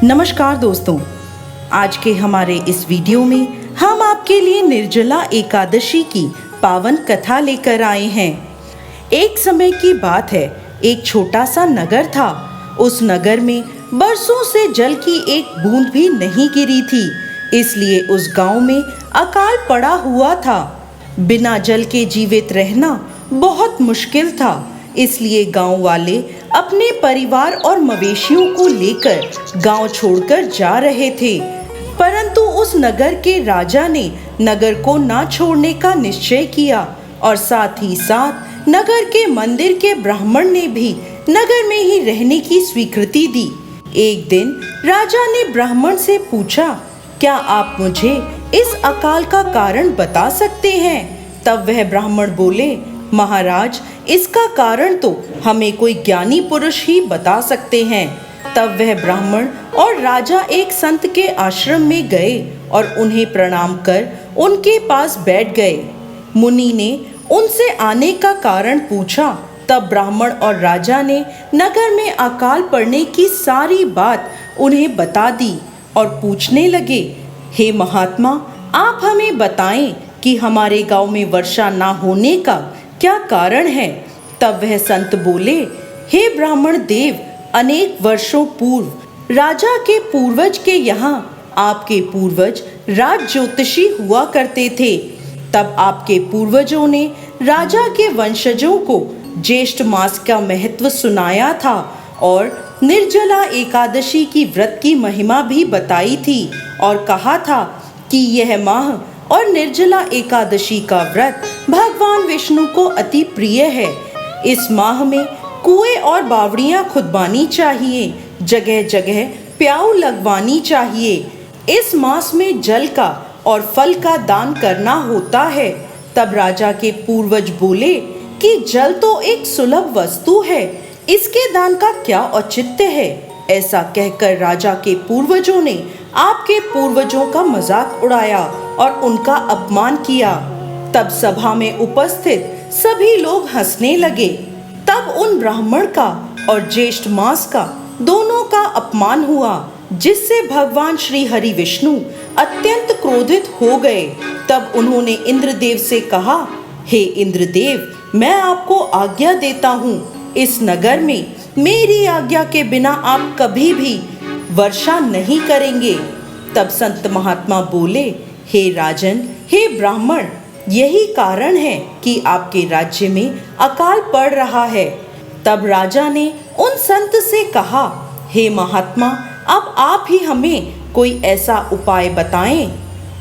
नमस्कार दोस्तों, आज के हमारे इस वीडियो में हम आपके लिए निर्जला एकादशी की पावन कथा लेकर आए हैं। एक समय की बात है, एक छोटा सा नगर था। उस नगर में बरसों से जल की एक बूंद भी नहीं गिरी थी, इसलिए उस गांव में अकाल पड़ा हुआ था। बिना जल के जीवित रहना बहुत मुश्किल था, इसलिए गांव वाले अपने परिवार और मवेशियों को लेकर गांव छोड़कर जा रहे थे। परंतु उस नगर के राजा ने नगर को ना छोड़ने का निश्चय किया और साथ ही साथ नगर के मंदिर के ब्राह्मण ने भी नगर में ही रहने की स्वीकृति दी। एक दिन राजा ने ब्राह्मण से पूछा, क्या आप मुझे इस अकाल का कारण बता सकते हैं? तब वह ब्राह्मण बोले, महाराज, इसका कारण तो हमें कोई ज्ञानी पुरुष ही बता सकते हैं। तब वह ब्राह्मण और राजा एक संत के आश्रम में गए और उन्हें प्रणाम कर उनके पास बैठ गए। मुनि ने उनसे आने का कारण पूछा। तब ब्राह्मण और राजा ने नगर में अकाल पड़ने की सारी बात उन्हें बता दी और पूछने लगे, हे महात्मा, आप हमें बताएं कि हमारे गांव में वर्षा ना होने का क्या कारण है? तब वह संत बोले, हे ब्राह्मण देव, अनेक वर्षों पूर्व राजा के पूर्वज के यहाँ आपके पूर्वज राज ज्योतिषी हुआ करते थे। तब आपके पूर्वजों ने राजा के वंशजों को ज्येष्ठ मास का महत्व सुनाया था और निर्जला एकादशी की व्रत की महिमा भी बताई थी और कहा था कि यह माह और निर्जला एकादशी का व्रत भगवान विष्णु को अति प्रिय है। इस माह में कुएं और बावड़ियां खुदवानी चाहिए, जगह जगह प्याऊ लगवानी चाहिए। इस मास में जल का और फल का दान करना होता है। तब राजा के पूर्वज बोले कि जल तो एक सुलभ वस्तु है, इसके दान का क्या औचित्य है? ऐसा कहकर राजा के पूर्वजों ने आपके पूर्वजों का मजाक उड़ाया और उनका अपमान किया। तब सभा में उपस्थित सभी लोग हंसने लगे। तब उन ब्राह्मण का और ज्येष्ठ मास का दोनों का अपमान हुआ, जिससे भगवान श्री हरि विष्णु अत्यंत क्रोधित हो गए। तब उन्होंने इंद्रदेव से कहा, हे इंद्रदेव, मैं आपको आज्ञा देता हूँ, इस नगर में मेरी आज्ञा के बिना आप कभी भी वर्षा नहीं करेंगे। तब संत महात्मा बोले, हे राजन, हे ब्राह्मण, यही कारण है कि आपके राज्य में अकाल पड़ रहा है। तब राजा ने उन संत से कहा, हे महात्मा, अब आप ही हमें कोई ऐसा उपाय बताएं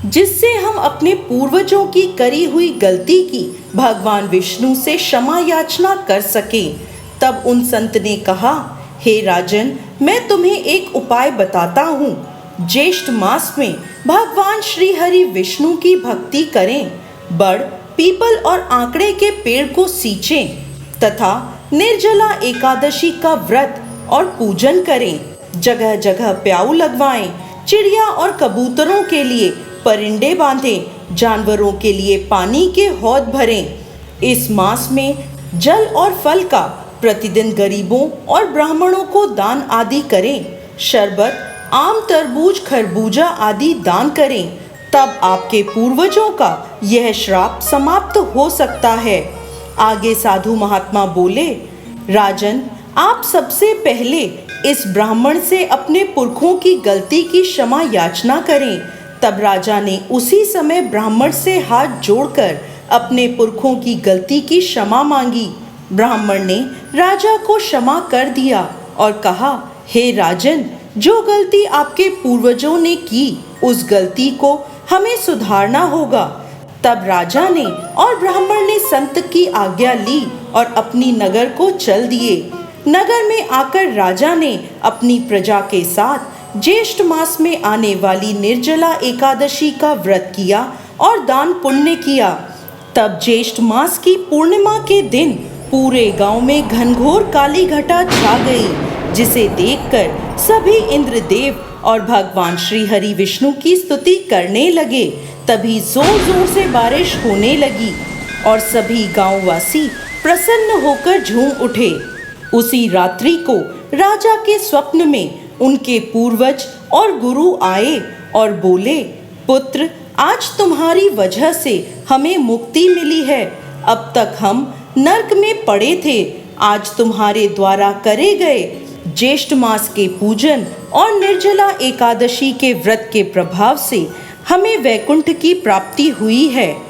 जिससे हम अपने पूर्वजों की करी हुई गलती की भगवान विष्णु से क्षमा याचना कर सकें। तब उन संत ने कहा, हे राजन, मैं तुम्हें एक उपाय बताता हूँ। ज्येष्ठ मास में भगवान श्री हरि विष्णु की भक्ति करें, बड़, पीपल और आंकड़े के पेड़ को सींचें तथा निर्जला एकादशी का व्रत और पूजन करें। जगह जगह प्याऊ लगवाएं, चिड़िया और कबूतरों के लिए परिंदे बांधें, जानवरों के लिए पानी के हौद भरें। इस मास में जल और फल का प्रतिदिन गरीबों और ब्राह्मणों को दान आदि करें। शरबत, आम, तरबूज, खरबूजा आदि दान करें। तब आपके पूर्वजों का यह श्राप समाप्त हो सकता है। आगे साधु महात्मा बोले, राजन, आप सबसे पहले इस ब्राह्मण से अपने पुरखों की गलती की क्षमा याचना करें। तब राजा ने उसी समय ब्राह्मण से हाथ जोड़कर अपने पुरखों की गलती की क्षमा मांगी। ब्राह्मण ने राजा को क्षमा कर दिया और कहा, हे राजन, जो गलती आपके पूर्वजों ने की, उस गलती को हमें सुधारना होगा। तब राजा ने और ब्राह्मण ने संत की आज्ञा ली और अपनी नगर को चल दिए। नगर में आकर राजा ने अपनी प्रजा के साथ ज्येष्ठ मास में आने वाली निर्जला एकादशी का व्रत किया और दान पुण्य किया। तब ज्येष्ठ मास की पूर्णिमा के दिन पूरे गांव में घनघोर काली घटा छा गई, जिसे देखकर सभी इंद्रदेव और भगवान श्री हरि विष्णु की स्तुति करने लगे। तभी जोर जोर से बारिश होने लगी और सभी गांववासी प्रसन्न होकर झूम उठे। उसी रात्रि को राजा के स्वप्न में उनके पूर्वज और गुरु आए और बोले, पुत्र, आज तुम्हारी वजह से हमें मुक्ति मिली है। अब तक हम नरक में पड़े थे। आज तुम्हारे द्वारा करे गए ज्येष्ठ मास के पूजन और निर्जला एकादशी के व्रत के प्रभाव से हमें वैकुंठ की प्राप्ति हुई है।